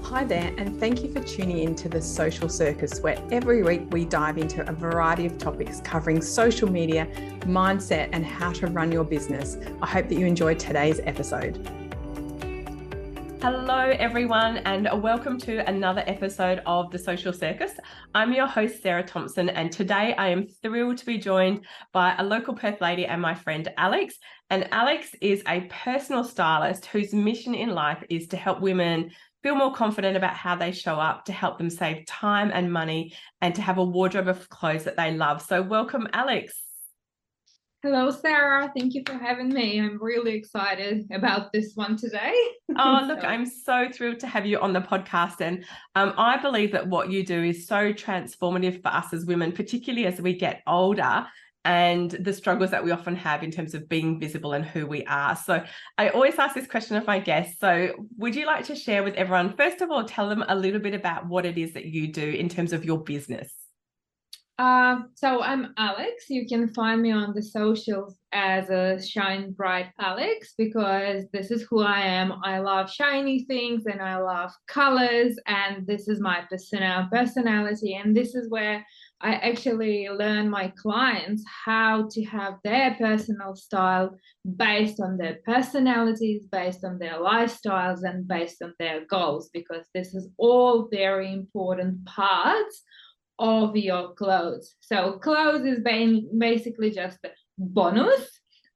Hi there, and thank you for tuning in to the Social Circus, where every week we dive into a variety of topics covering social media, mindset, and how to run your business. I hope that you enjoyed today's episode. Hello, everyone, and welcome to another episode of the Social Circus. I'm your host, Sarah Thompson, and today I am thrilled to be joined by a local Perth lady and my friend, Alex. And Alex is a personal stylist whose mission in life is to help women feel more confident about how they show up, to help them save time and money, and to have a wardrobe of clothes that they love. So welcome, Alex. Hello, Sarah. Thank you for having me. I'm really excited about this one today. Oh, look, I'm so thrilled to have you on the podcast. And I believe that what you do is so transformative for us as women, particularly as we get older and the struggles that we often have in terms of being visible and who we are. So I always ask this question of my guests. So would you like to share with everyone, first of all, tell them a little bit about what it is that you do in terms of your business? So I'm Alex. You can find me on the socials as a Shine Bright Alex, because this is who I am. I love shiny things and I love colors, and this is my personality. And this is where I actually learn my clients how to have their personal style based on their personalities, based on their lifestyles, and based on their goals, because this is all very important parts of your clothes. So clothes is basically just a bonus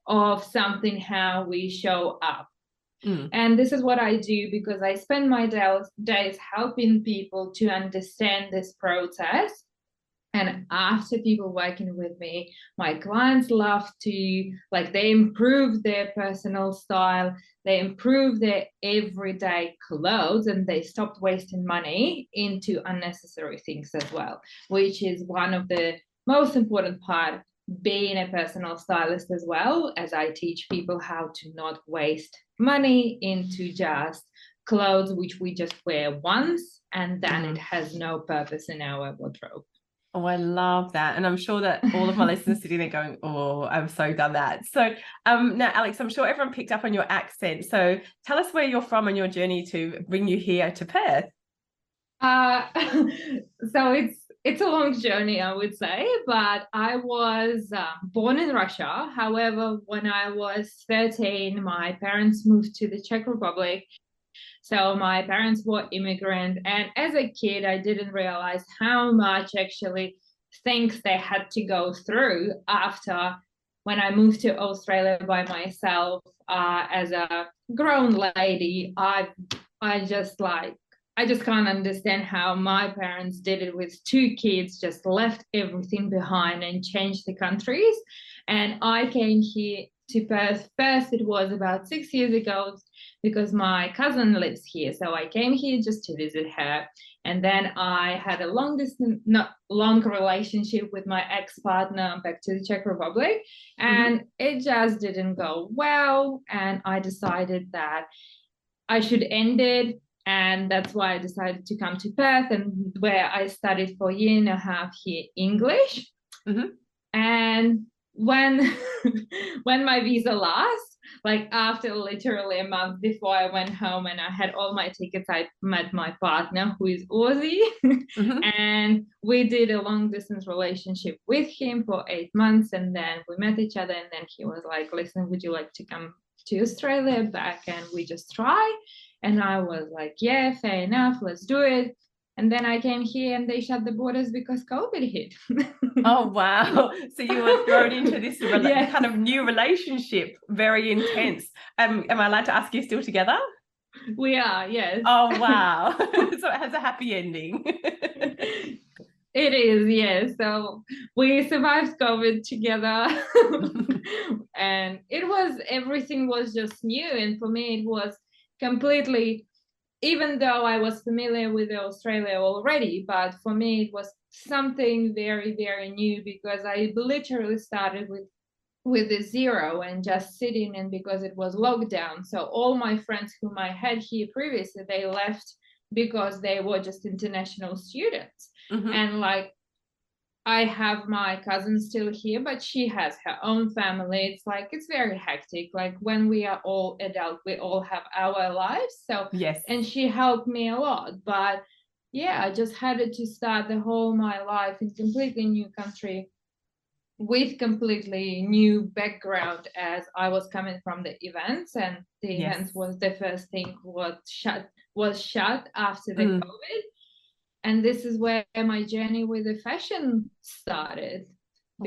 of something how we show up. And this is what I do because I spend my days helping people to understand this process. And after people working with me, my clients love to, they improve their personal style, they improve their everyday clothes, and they stop wasting money into unnecessary things as well, which is one of the most important part being a personal stylist, as well as I teach people how to not waste money into just clothes which we just wear once and then it has no purpose in our wardrobe. Oh, I love that. And I'm sure that all of my listeners sitting there going, oh, I've so done that. So now, Alex, I'm sure everyone picked up on your accent. So tell us where you're from and your journey to bring you here to Perth. So it's a long journey, I would say, but I was born in Russia. However, when I was 13, my parents moved to the Czech Republic. So my parents were immigrant, and as a kid, I didn't realize how much actually things they had to go through after when I moved to Australia by myself as a grown lady. I just can't understand how my parents did it with two kids, just left everything behind and changed the countries. And I came here to Perth. First, it was about 6 years ago because my cousin lives here. So I came here just to visit her. And then I had a long relationship with my ex-partner back to the Czech Republic. And it just didn't go well. And I decided that I should end it. And that's why I decided to come to Perth, and where I studied for a year and a half here English. And when my visa lasts, after literally a month before I went home and I had all my tickets, I met my partner, who is Aussie. And we did a long distance relationship with him for 8 months, and then we met each other, and then he was like, listen, would you like to come to Australia back and we just try? And I was like, yeah, fair enough, let's do it. And then I came here and they shut the borders because COVID hit. Oh, wow. So you were thrown into this kind of new relationship, very intense. Am I allowed to ask, you still together? We are, yes. Oh, wow. So it has a happy ending. It is, yes. So we survived COVID together. And everything was just new. And for me, it was completely, even though I was familiar with Australia already, but for me it was something very, very new, because I literally started with the zero and just sitting, and because it was lockdown. So all my friends whom I had here previously, they left because they were just international students. And I have my cousin still here, but she has her own family. It's like, it's very hectic. Like when we are all adult, we all have our lives. So, Yes. and she helped me a lot. But yeah, I just had to start the whole my life in completely new country with completely new background, as I was coming from the events, and the Yes. events was the first thing was shut after the Mm. COVID. And this is where my journey with the fashion started,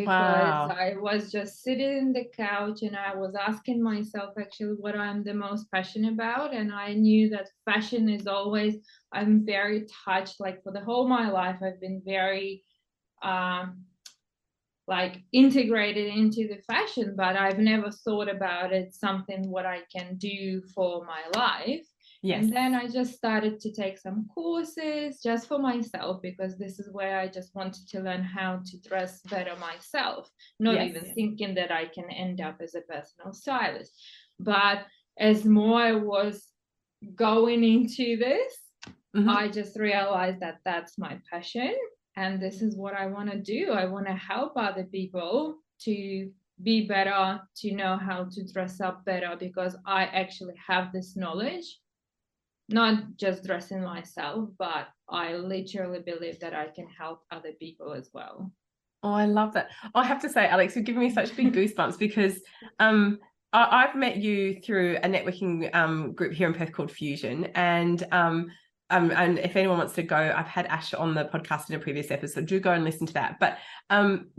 because Wow. I was just sitting in the couch and I was asking myself actually what I'm the most passionate about. And I knew that fashion is always, I'm very touched, like for the whole my life I've been very like integrated into the fashion, but I've never thought about it something what I can do for my life. Yes. And then I just started to take some courses just for myself, because this is where I just wanted to learn how to dress better myself, not Yes. even thinking that I can end up as a personal stylist. But as more I was going into this, I just realized that that's my passion. And this is what I want to do. I want to help other people to be better, to know how to dress up better, because I actually have this knowledge, not just dressing myself, but I literally believe that I can help other people as well. Oh, I love that. I have to say, Alex, you're giving me such big goosebumps because I've met you through a networking group here in Perth called Fusion. And if anyone wants to go, I've had Ash on the podcast in a previous episode. Do go and listen to that. But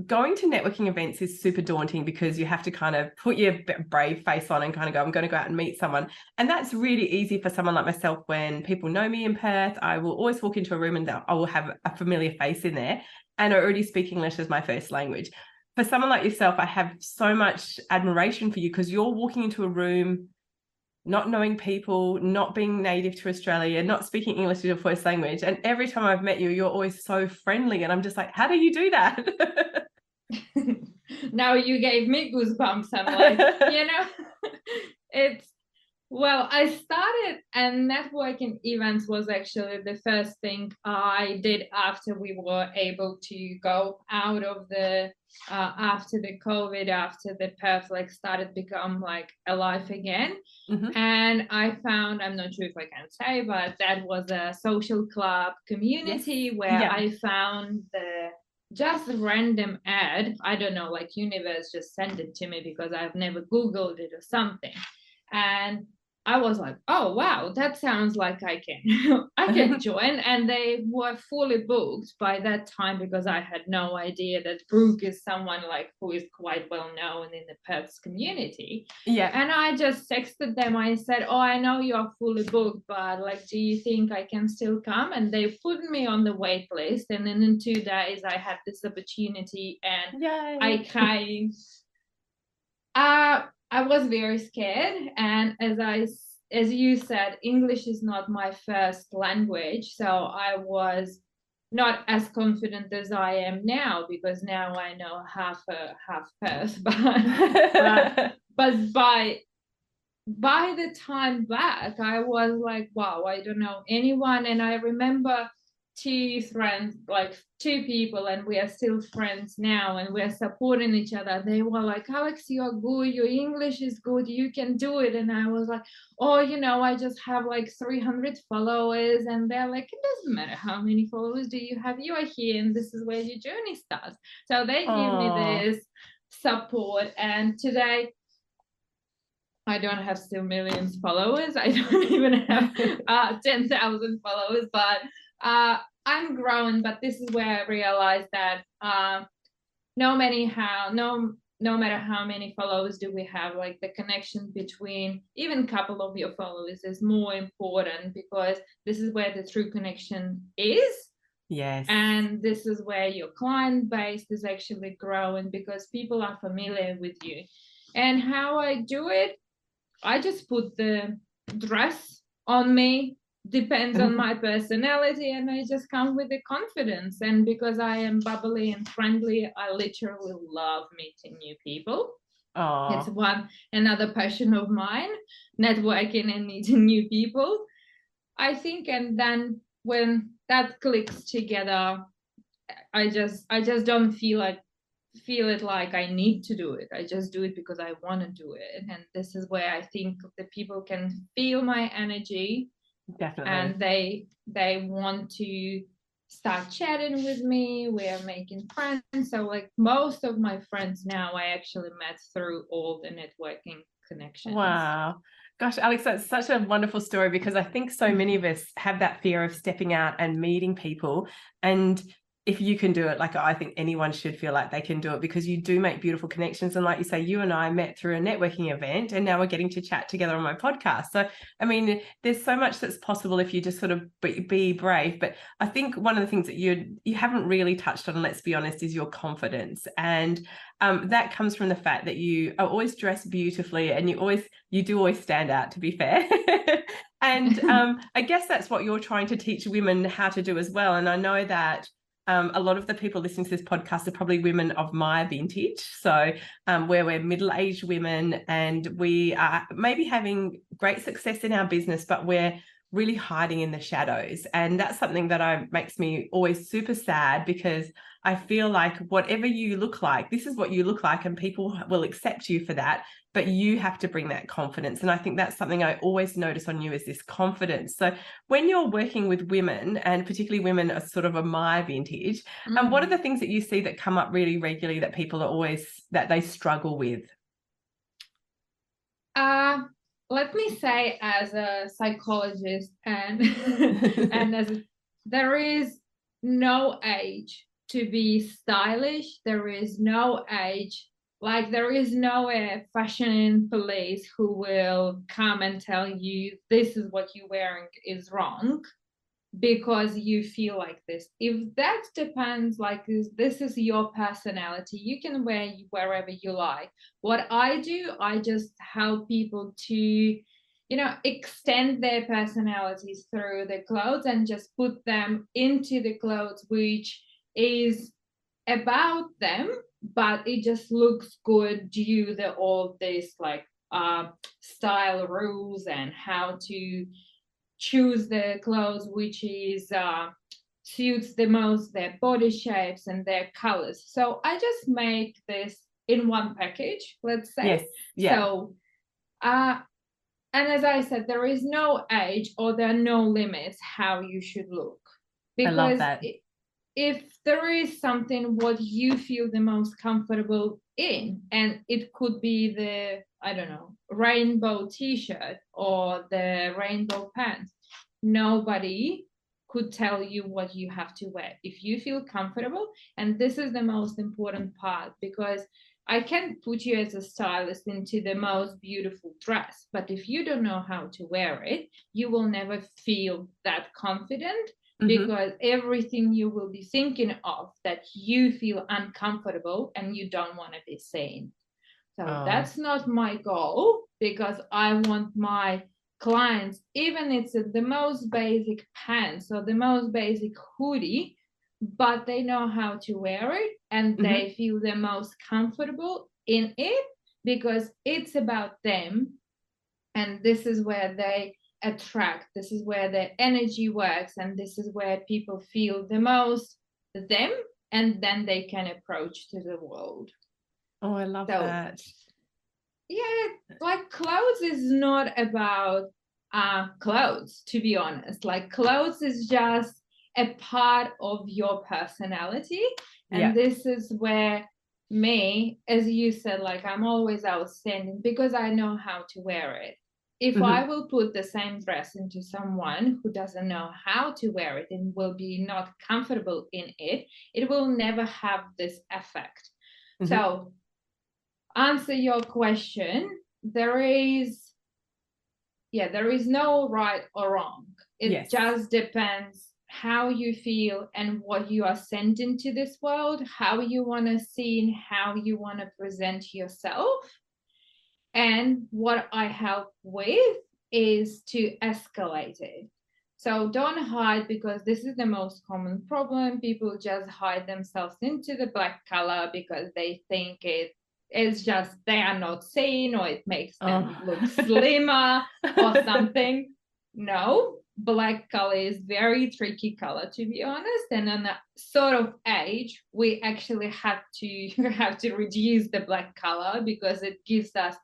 going to networking events is super daunting because you have to kind of put your brave face on and kind of go, I'm going to go out and meet someone. And that's really easy for someone like myself. When people know me in Perth, I will always walk into a room and I will have a familiar face in there. And I already speak English as my first language. For someone like yourself, I have so much admiration for you because you're walking into a room not knowing people, not being native to Australia, not speaking English as your first language. And every time I've met you, you're always so friendly. And I'm just like, how do you do that? Now you gave me goosebumps. I'm like, it's, well, I started, and networking events was actually the first thing I did after we were able to go out of the, after the COVID, after the Perth like started become like alive again. And I found, I'm not sure if I can say, but that was a social club community where I found the just random ad. I don't know, like universe just sent it to me because I've never Googled it or something. And I was like, oh wow, that sounds like I can join. And they were fully booked by that time because I had no idea that Brooke is someone like who is quite well known in the Perth community. And I just texted them. I said, oh, I know you're fully booked, but like, do you think I can still come? And they put me on the wait list. And then in 2 days I had this opportunity, and I came. I was very scared, and as you said, English is not my first language, so I was not as confident as I am now, because now I know half Perth, but by the time back, I was like, wow, I don't know anyone. And I remember two friends, like two people, and we are still friends now, and we're supporting each other. They were like, Alex, you're good, your English is good, you can do it. And I was like, oh, I just have like 300 followers. And they're like, it doesn't matter how many followers do you have, you are here, and this is where your journey starts. So they give me this support. And today I don't have still millions followers. I don't even have 10,000 followers, but I'm growing. But this is where I realized that no matter how many followers do we have, like the connection between even a couple of your followers is more important, because this is where the true connection is. Yes. And this is where your client base is actually growing, because people are familiar with you. And how I do it, I just put the dress on me, depends on my personality, and I just come with the confidence. And because I am bubbly and friendly, I literally love meeting new people. It's another passion of mine, networking and meeting new people, I think. And then when that clicks together, I just don't feel it like I need to do it. I just do it because I want to do it. And this is where I think the people can feel my energy. Definitely. And they want to start chatting with me. We're making friends. So like most of my friends now I actually met through all the networking connections. Wow. Gosh, Alex, that's such a wonderful story, because I think so many of us have that fear of stepping out and meeting people. And if you can do it, like, I think anyone should feel like they can do it, because you do make beautiful connections. And like you say, you and I met through a networking event, and now we're getting to chat together on my podcast. So, I mean, there's so much that's possible if you just sort of be brave. But I think one of the things that you haven't really touched on, let's be honest, is your confidence. And that comes from the fact that you are always dressed beautifully, and you do always stand out, to be fair. And I guess that's what you're trying to teach women how to do as well. And I know that a lot of the people listening to this podcast are probably women of my vintage. So where we're middle-aged women, and we are maybe having great success in our business, but we're really hiding in the shadows. And that's something that makes me always super sad, because I feel like whatever you look like, this is what you look like, and people will accept you for that. But you have to bring that confidence. And I think that's something I always notice on you, is this confidence. So when you're working with women, and particularly women are sort of my vintage, what are the things that you see that come up really regularly that people are that they struggle with? Let me say, as a psychologist and and there is no age to be stylish. There is no age. Like, there is no fashion police who will come and tell you this is what you're wearing is wrong because you feel like this. If that depends, like, this is your personality, you can wear wherever you like. What I do, I just help people to, extend their personalities through the clothes, and just put them into the clothes which is about them, but it just looks good due to all this like style rules and how to choose the clothes which is suits the most their body shapes and their colors. So I just make this in one package, let's say. Yes. Yeah. So and as I said, there is no age or there are no limits how you should look, because I love that. If there is something what you feel the most comfortable in, and it could be the, I don't know, rainbow t-shirt or the rainbow pants, nobody could tell you what you have to wear. If you feel comfortable, and this is the most important part, because I can put you as a stylist into the most beautiful dress, but if you don't know how to wear it, you will never feel that confident, because everything you will be thinking of that you feel uncomfortable and you don't want to be seen. So that's not my goal, because I want my clients, even it's the most basic pants or the most basic hoodie, but they know how to wear it and they feel the most comfortable in it, because it's about them. And this is where they attract, this is where their energy works, and this is where people feel the most them, and then they can approach to the world. Oh, I love that. Yeah, like, clothes is not about clothes, to be honest. Like, clothes is just a part of your personality. And this is where me, as you said, like, I'm always outstanding because I know how to wear it. If I will put the same dress into someone who doesn't know how to wear it and will be not comfortable in it, it will never have this effect. So, answer your question, there is no right or wrong. It just depends how you feel and what you are sent into this world, how you want to see and how you want to present yourself. And what I help with is to escalate it. So don't hide, because this is the most common problem. People just hide themselves into the black color because they think it's just they are not seen, or it makes them look slimmer or something. no, black color is very tricky color, to be honest. And on a sort of age, we actually have to have to reduce the black color because it gives us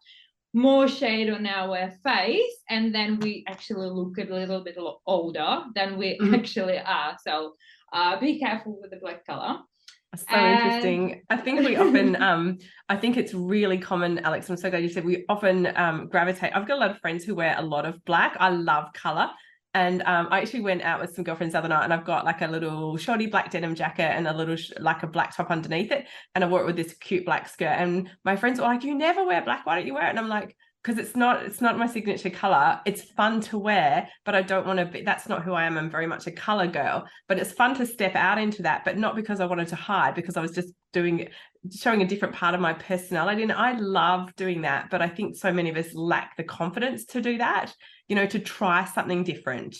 more shade on our face, and then we actually look a little bit older than we actually are. So be careful with the black color. So interesting. I think we often, I think it's really common, Alex, I'm so glad you said we often gravitate. I've got a lot of friends who wear a lot of black. I love color. And I actually went out with some girlfriends the other night, and I've got like a little shorty black denim jacket and a little like a black top underneath it. And I wore it with this cute black skirt. And my friends were like, "You never wear black. Why don't you wear it?" And I'm like, because it's not my signature color. It's fun to wear, but I don't want to be, that's not who I am. I'm very much a color girl, but it's fun to step out into that, but not because I wanted to hide, because I was just showing a different part of my personality. And I love doing that, but I think so many of us lack the confidence to do that, to try something different.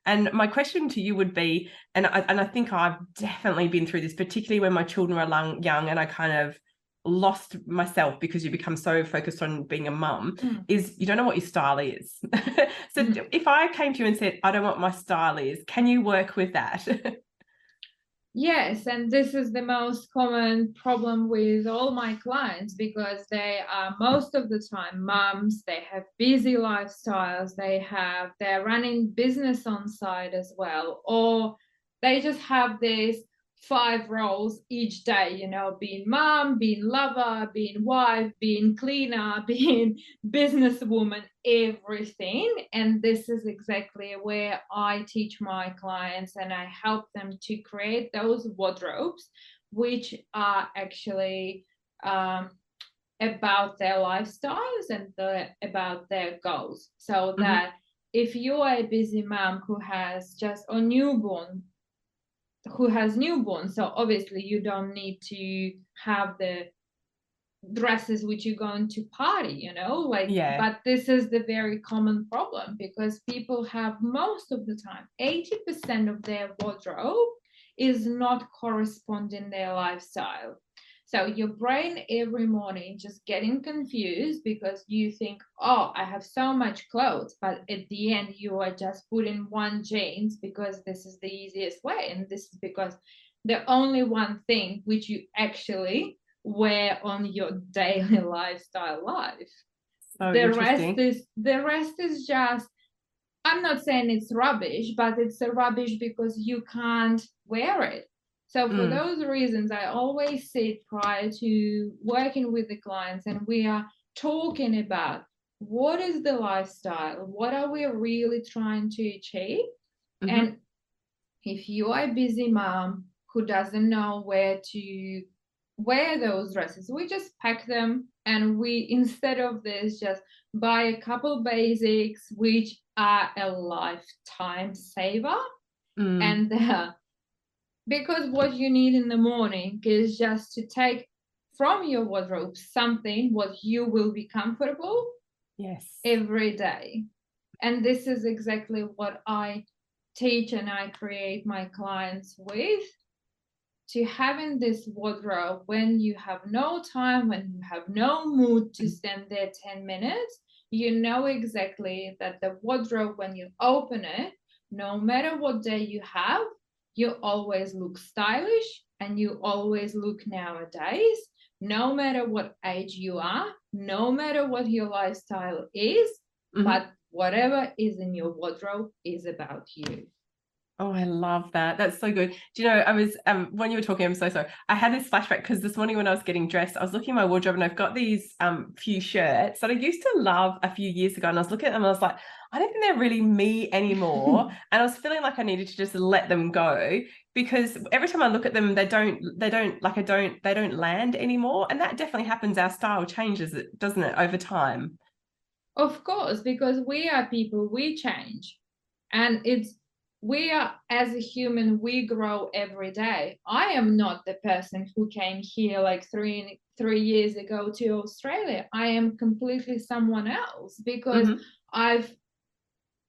And my question to you would be, and I think I've definitely been through this, particularly when my children were young and I kind of lost myself because you become so focused on being a mum, is you don't know what your style is. So if I came to you and said, I don't know what my style is, can you work with that? Yes, and this is the most common problem with all my clients, because they are most of the time moms, they have busy lifestyles, they're running business on side as well, or they just have these 5 roles each day, being mom, being lover, being wife, being cleaner, being businesswoman, everything. And this is exactly where I teach my clients and I help them to create those wardrobes, which are actually about their lifestyles and about their goals. So that if you are a busy mom who has just a newborn, so obviously you don't need to have the dresses which you're going to party, but this is the very common problem, because people have, most of the time, 80% of their wardrobe is not corresponding their lifestyle. So your brain every morning just getting confused because you think, oh, I have so much clothes, but at the end you are just putting one jeans because this is the easiest way, and this is because the only one thing which you actually wear on your daily lifestyle life. So the rest is just, I'm not saying it's rubbish, but it's a rubbish because you can't wear it. So for those reasons, I always sit prior to working with the clients, and we are talking about what is the lifestyle, what are we really trying to achieve. And if you are a busy mom who doesn't know where to wear those dresses, we just pack them, and we, instead of this, just buy a couple basics which are a lifetime saver. And because what you need in the morning is just to take from your wardrobe something what you will be comfortable every day. And this is exactly what I teach and I create my clients with, to having this wardrobe when you have no time, when you have no mood to stand there 10 minutes, you know exactly that the wardrobe, when you open it, no matter what day you have, you always look stylish and you always look nowadays, no matter what age you are, no matter what your lifestyle is, but whatever is in your wardrobe is about you. Oh, I love that. That's so good. Do you know, I was, when you were talking, I'm so sorry. I had this flashback because this morning when I was getting dressed, I was looking at my wardrobe and I've got these few shirts that I used to love a few years ago. And I was looking at them and I was like, I don't think they're really me anymore. And I was feeling like I needed to just let them go, because every time I look at them, they don't land anymore. And that definitely happens. Our style changes, doesn't it, over time? Of course, because we are people, we change. And we are, as a human, we grow every day. I am not the person who came here like three years ago to Australia. I am completely someone else, because I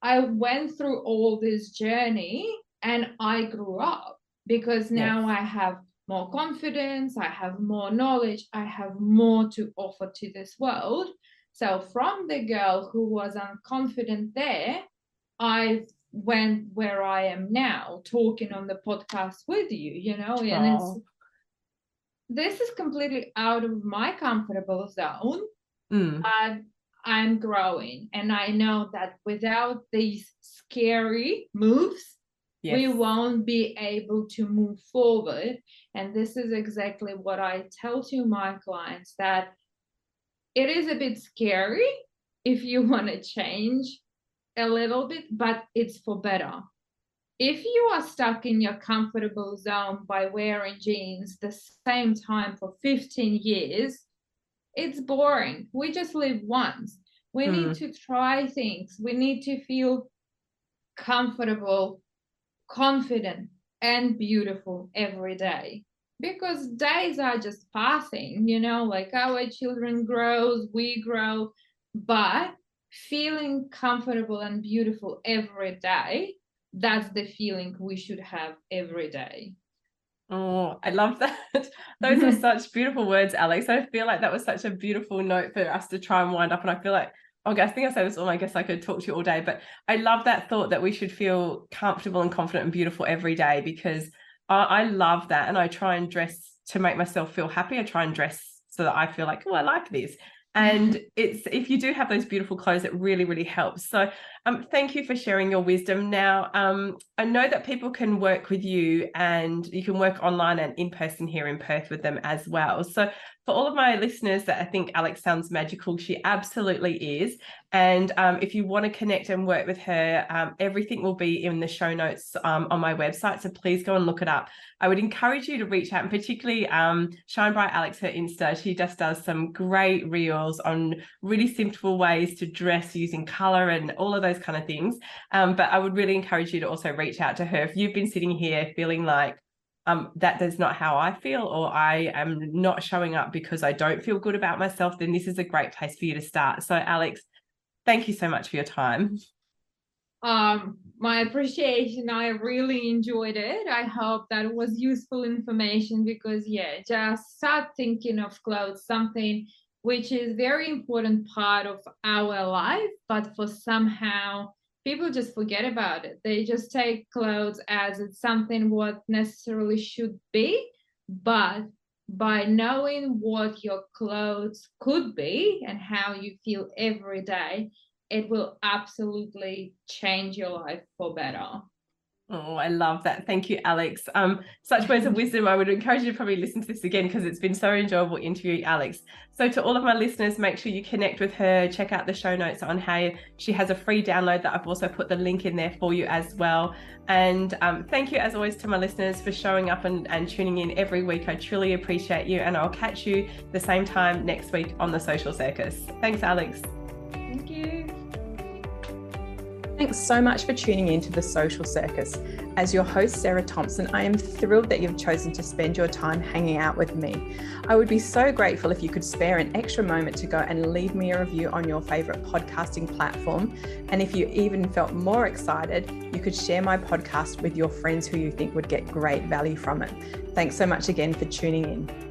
went through all this journey and I grew up, because now I have more confidence, I have more knowledge, I have more to offer to this world. So from the girl who was unconfident there, I went where I am now, talking on the podcast with you, and this is completely out of my comfortable zone, but I'm growing. And I know that without these scary moves, we won't be able to move forward. And this is exactly what I tell to my clients, that it is a bit scary if you want to change a little bit, but it's for better. If you are stuck in your comfortable zone by wearing jeans the same time for 15 years, it's boring. We just live once. We need to try things. We need to feel comfortable, confident, and beautiful every day. Because days are just passing, like our children grow, we grow, but feeling comfortable and beautiful every day, that's the feeling we should have every day. Oh, I love that. Those are such beautiful words, Alex. I feel like that was such a beautiful note for us to try and wind up. And I feel like, I think I say this all, I guess I could talk to you all day, but I love that thought that we should feel comfortable and confident and beautiful every day, because I love that. And I try and dress to make myself feel happy. I try and dress so that I feel like, oh, I like this. And if you do have those beautiful clothes, it really, really helps. So thank you for sharing your wisdom. Now, I know that people can work with you, and you can work online and in person here in Perth with them as well. So for all of my listeners that I think Alex sounds magical, she absolutely is. And if you want to connect and work with her, everything will be in the show notes on my website. So please go and look it up. I would encourage you to reach out, and particularly Shine Bright Alex, her Insta. She just does some great reels on really simple ways to dress using color and all of those kind of things. But I would really encourage you to also reach out to her if you've been sitting here feeling like that is not how I feel, or I am not showing up because I don't feel good about myself, then this is a great place for you to start. So Alex, thank you so much for your time. My appreciation. I really enjoyed it. I hope that it was useful information, because just start thinking of clothes, something which is very important part of our life, but for somehow people just forget about it. They just take clothes as it's something what necessarily should be, but by knowing what your clothes could be and how you feel every day, it will absolutely change your life for better. Oh, I love that. Thank you, Alex. Such words of wisdom. I would encourage you to probably listen to this again, because it's been so enjoyable interviewing Alex. So to all of my listeners, make sure you connect with her, check out the show notes on how she has a free download that I've also put the link in there for you as well. And thank you as always to my listeners for showing up and tuning in every week. I truly appreciate you, and I'll catch you the same time next week on The Social Circus. Thanks, Alex. Thank you. Thanks so much for tuning in to The Social Circus. As your host, Sarah Thompson, I am thrilled that you've chosen to spend your time hanging out with me. I would be so grateful if you could spare an extra moment to go and leave me a review on your favorite podcasting platform. And if you even felt more excited, you could share my podcast with your friends who you think would get great value from it. Thanks so much again for tuning in.